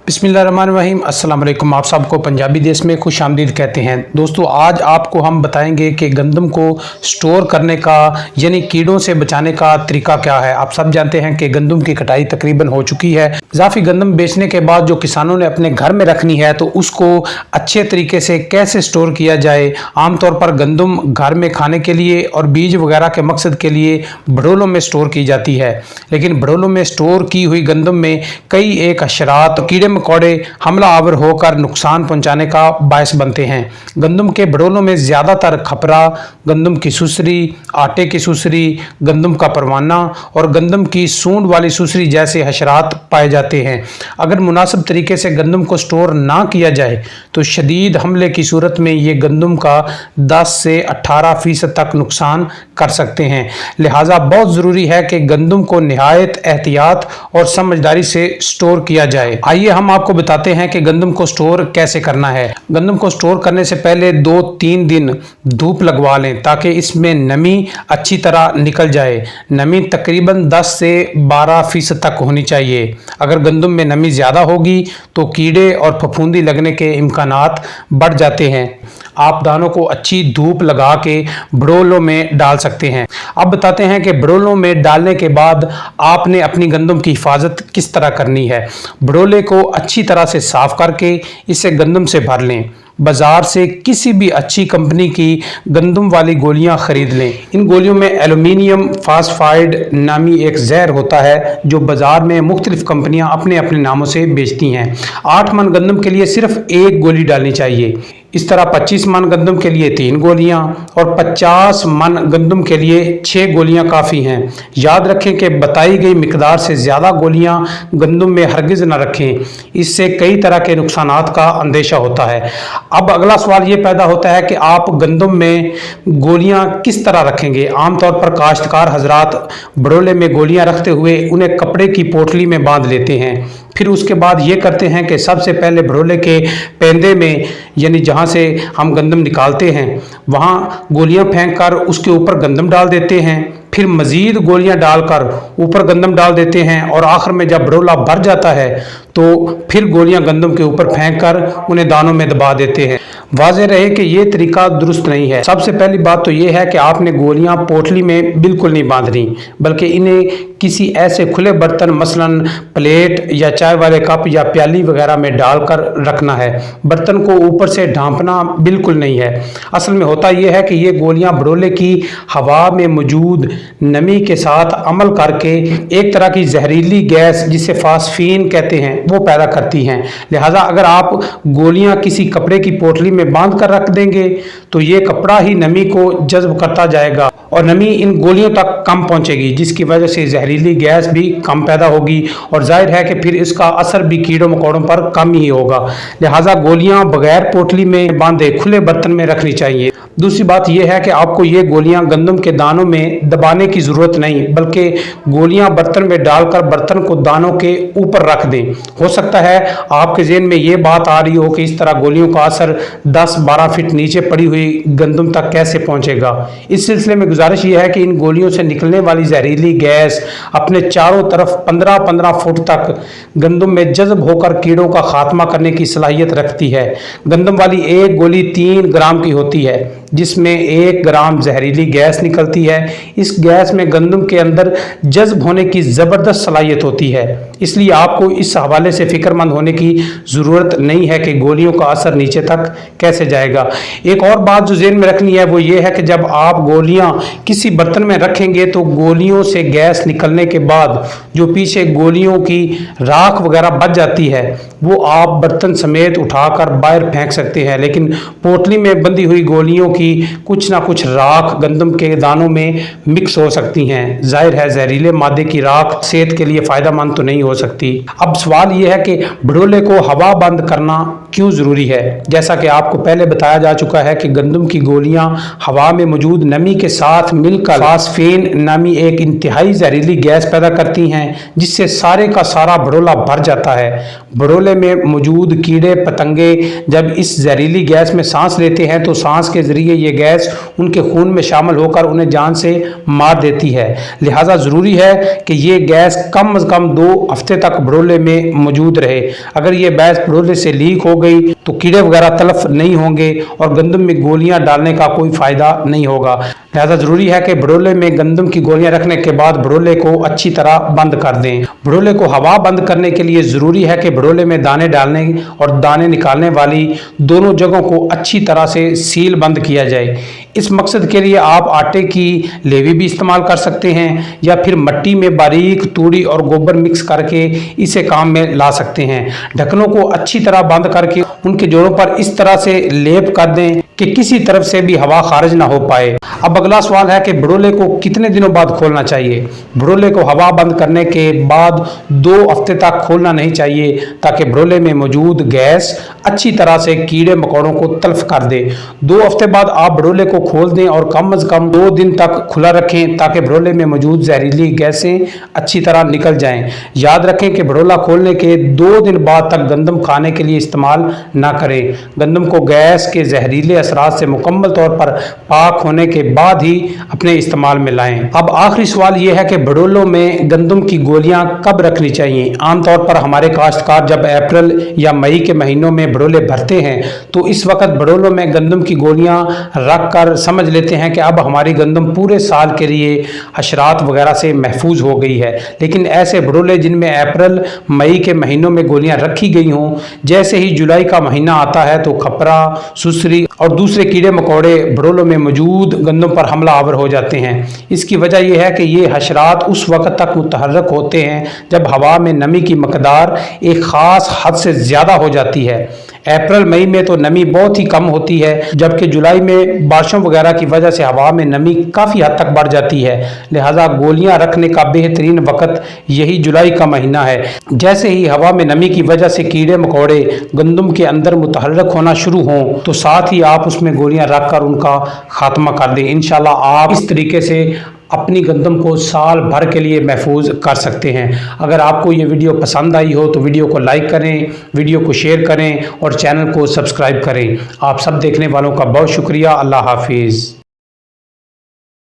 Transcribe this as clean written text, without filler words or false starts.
बिस्मिल्लाहिर्रहमानिर्रहीम। अस्सलाम वालेकुम। आप सबको पंजाबी देश में खुश आमदीद कहते हैं। दोस्तों, आज आपको हम बताएंगे कि गंदम को स्टोर करने का यानी कीड़ों से बचाने का तरीका क्या है। आप सब जानते हैं कि गंदम की कटाई तकरीबन हो चुकी है। इजाफी गंदम बेचने के बाद जो किसानों ने अपने घर में रखनी है तो उसको अच्छे तरीके से कैसे स्टोर किया जाए। आमतौर पर गंदम घर में खाने के लिए और बीज वगैरह के मकसद के लिए भड़ोलों में स्टोर की जाती है, लेकिन भड़ोलों में स्टोर की हुई गंदम में कई एक हशरात कीड़े मकोड़े हमला आवर होकर नुकसान पहुंचाने का बायस बनते हैं। गंदम के भड़ोलों में ज़्यादातर खपरा, गंदम की सुसरी, आटे की सुसरी, गंदम का परवाना और गंदम की सूंड वाली सुसरी जैसे हशरात पाए जाते हैं। अगर मुनासिब तरीके से गंदम को स्टोर ना किया जाए तो शदीद हमले की सूरत में ये गंदम का 10 से 18% तक नुकसान कर सकते हैं। लिहाजा बहुत ज़रूरी है कि गंदम को निहायत एहतियात और समझदारी से स्टोर किया जाए। आइए हम आपको बताते हैं कि गंदम को स्टोर कैसे करना है। गंदम को स्टोर करने से पहले 2-3 दिन धूप लगवा लें ताकि इसमें नमी अच्छी तरह निकल जाए। नमी तकरीबन 10 से 12% तक होनी चाहिए। अगर गंदम में नमी ज़्यादा होगी तो कीड़े और फफूंदी लगने के इम्कानात बढ़ जाते हैं। आप दानों को अच्छी धूप लगा के भड़ोलों में डाल सकते हैं। अब बताते हैं कि भड़ोलों में डालने के बाद आपने अपनी गंदम की हिफाजत किस तरह करनी है। भड़ोले को अच्छी तरह से साफ करके इसे गंदम से भर लें। बाजार से किसी भी अच्छी कंपनी की गंदम वाली गोलियां खरीद लें। इन गोलियों में एल्यूमिनियम फास्फाइड नामी एक जहर होता है जो बाजार में मुख्तलिफ कंपनियां अपने अपने नामों से बेचती हैं। 8 मन गंदम के लिए सिर्फ 1 गोली डालनी चाहिए। इस तरह 25 मन गंदम के लिए 3 गोलियां और 50 मन गंदम के लिए 6 गोलियां काफ़ी हैं। याद रखें कि बताई गई मिकदार से ज़्यादा गोलियां गंदम में हरगिज़ न रखें, इससे कई तरह के नुकसानात का अंदेशा होता है। अब अगला सवाल ये पैदा होता है कि आप गंदम में गोलियां किस तरह रखेंगे। आमतौर पर काश्तकार हजरात भड़ोले में गोलियां रखते हुए उन्हें कपड़े की पोटली में बांध लेते हैं। फिर उसके बाद ये करते हैं कि सबसे पहले भड़ोले के पेंदे में यानी जहाँ से हम गंदम निकालते हैं वहाँ गोलियां फेंक कर उसके ऊपर गंदम डाल देते हैं। फिर मज़ीद गोलियां डालकर ऊपर गंदम डाल देते हैं और आखिर में जब भड़ोला भर जाता है तो फिर गोलियां गंदम के ऊपर फेंक कर उन्हें दानों में दबा देते हैं। वाज़ेह रहे कि ये तरीका दुरुस्त नहीं है। सबसे पहली बात तो ये है कि आपने गोलियां पोटली में बिल्कुल नहीं बांधनी, बल्कि इन्हें किसी ऐसे खुले बर्तन मसलन प्लेट या चाय वाले कप या प्याली वगैरह में डालकर रखना है। बर्तन को ऊपर से ढांपना बिल्कुल नहीं है। असल में होता यह है कि ये गोलियां भड़ोले की हवा में मौजूद नमी के साथ अमल करके एक तरह की जहरीली गैस जिसे फास्फीन कहते हैं वो पैदा करती हैं। लिहाजा अगर आप गोलियां किसी कपड़े की पोटली में बांध कर रख देंगे तो ये कपड़ा ही नमी को जज्ब करता जाएगा और नमी इन गोलियों तक कम पहुंचेगी, जिसकी वजह से जहरीली गैस भी कम पैदा होगी और जाहिर है कि फिर इसका असर भी कीड़ों मकोड़ों पर कम ही होगा। लिहाजा गोलियां बगैर पोटली में बांधे खुले बर्तन में रखनी चाहिए। दूसरी बात यह है कि आपको ये गोलियां गंदम के दानों में दबाने की ज़रूरत नहीं, बल्कि गोलियां बर्तन में डालकर बर्तन को दानों के ऊपर रख दें। हो सकता है आपके ज़हन में ये बात आ रही हो कि इस तरह गोलियों का असर 10-12 फीट नीचे पड़ी हुई गंदम तक कैसे पहुंचेगा। इस सिलसिले में गुजारिश ये है कि इन गोलियों से निकलने वाली जहरीली गैस अपने चारों तरफ 15-15 फुट तक गंदम में जज्ब होकर कीड़ों का खात्मा करने की सलाहियत रखती है। गंदम वाली एक गोली 3 ग्राम की होती है, जिसमें 1 ग्राम जहरीली गैस निकलती है। इस गैस में गंदम के अंदर जज्ब होने की ज़बरदस्त सलाहियत होती है, इसलिए आपको इस हवाले से फ़िक्रमंद होने की ज़रूरत नहीं है कि गोलियों का असर नीचे तक कैसे जाएगा। एक और बात जो ज़हन में रखनी है वो ये है कि जब आप गोलियां किसी बर्तन में रखेंगे तो गोलियों से गैस निकलने के बाद जो पीछे गोलियों की राख वगैरह बच जाती है वो आप बर्तन समेत उठाकर बाहर फेंक सकते हैं, लेकिन पोटली में बंधी हुई गोलियों की कुछ ना कुछ राख गंदम के दानों में मिक्स हो सकती हैं। जाहिर है जहरीले मादे की राख सेहत के लिए फ़ायदेमंद तो नहीं हो सकती। अब सवाल यह है कि भड़ोले को हवा बंद करना क्यों ज़रूरी है। जैसा कि आपको पहले बताया जा चुका है कि गंदम की गोलियां हवा में मौजूद नमी के साथ मिलकर फास्फीन नामी एक इंतहाई जहरीली गैस पैदा करती हैं, जिससे सारे का सारा भड़ोला भर जाता है। भड़ोले में मौजूद कीड़े पतंगे जब इस जहरीली गैस में सांस लेते हैं तो सांस के जरिए गई ये गैस उनके खून में शामिल होकर उन्हें जान से मार देती है। लिहाजा ज़रूरी है कि ये गैस कम से कम 2 हफ्ते तक भड़ोले में मौजूद रहे। अगर ये गैस भड़ोले से लीक हो गई तो कीड़े वगैरह तलफ नहीं होंगे और गंदम में गोलियां डालने का कोई फ़ायदा नहीं होगा। लिहाजा ज़रूरी है कि भड़ोले में गंदम की गोलियां रखने के बाद भड़ोले को अच्छी तरह बंद कर दें। भड़ोले को हवा बंद करने के लिए ज़रूरी है कि भड़ोले में दाने डालने और दाने निकालने वाली दोनों जगहों को अच्छी तरह से सील बंद किया जाए। इस मकसद के लिए आप आटे की लेवी भी इस्तेमाल कर सकते हैं या फिर मिट्टी में बारीक तूड़ी और गोबर मिक्स करके इसे काम में ला सकते हैं। ढक्कनों को अच्छी तरह बंद करके उनके जोड़ों पर इस तरह से लेप कर दें कि किसी तरफ से भी हवा खारिज ना हो पाए। अब अगला सवाल है कि भड़ोले को कितने दिनों बाद खोलना चाहिए। भड़ोले को हवा बंद करने के बाद 2 हफ्ते तक खोलना नहीं चाहिए ताकि भड़ोले में मौजूद गैस अच्छी तरह से कीड़े मकोड़ों को तल्फ कर दे। 2 हफ्ते बाद आप भड़ोले को खोल दें और कम से कम 2 दिन तक खुला रखें ताकि भड़ोले में मौजूद जहरीली गैसें अच्छी तरह निकल जाएं। याद रखें कि भड़ोला खोलने के 2 दिन बाद तक गंदम खाने के लिए इस्तेमाल ना करें। गंदम को गैस के जहरीले असरात से मुकम्मल तौर पर पाक होने के बाद ही अपने इस्तेमाल में लाएं। अब आखिरी सवाल यह है कि भड़ोलों में गंदम की गोलियां कब रखनी चाहिए। आमतौर पर हमारे काश्तकार जब अप्रैल या मई के महीनों में भड़ोले भरते हैं तो इस वक्त भड़ोलों में गंदम की गोलियां रख कर समझ लेते हैं कि अब हमारी गंदम पूरे साल के लिए हशरात वगैरह से महफूज हो गई है। लेकिन ऐसे भड़ोले जिनमें अप्रैल मई के महीनों में गोलियां रखी गई हों, जैसे ही जुलाई का महीना आता है तो खपरा, सुसरी और दूसरे कीड़े मकोड़े भड़ोलों में मौजूद गंदम पर हमला आवर हो जाते हैं। इसकी वजह यह है कि ये हशरात उस वक्त तक मुतहर्रक होते हैं जब हवा में नमी की मकदार एक ख़ास हद से ज़्यादा हो जाती है। अप्रैल मई में तो नमी बहुत ही कम होती है, जबकि जुलाई में बारिशों वगैरह की वजह से हवा में नमी काफ़ी हद तक बढ़ जाती है। लिहाजा गोलियां रखने का बेहतरीन वक्त यही जुलाई का महीना है। जैसे ही हवा में नमी की वजह से कीड़े मकोड़े गंदम के अंदर मुतहर्रक होना शुरू हों तो साथ ही आप उसमें गोलियां रखकर उनका खात्मा कर दें। इंशाल्लाह आप इस तरीके से अपनी गंदम को साल भर के लिए महफूज कर सकते हैं। अगर आपको ये वीडियो पसंद आई हो तो वीडियो को लाइक करें, वीडियो को शेयर करें और चैनल को सब्सक्राइब करें। आप सब देखने वालों का बहुत शुक्रिया। अल्लाह हाफिज़।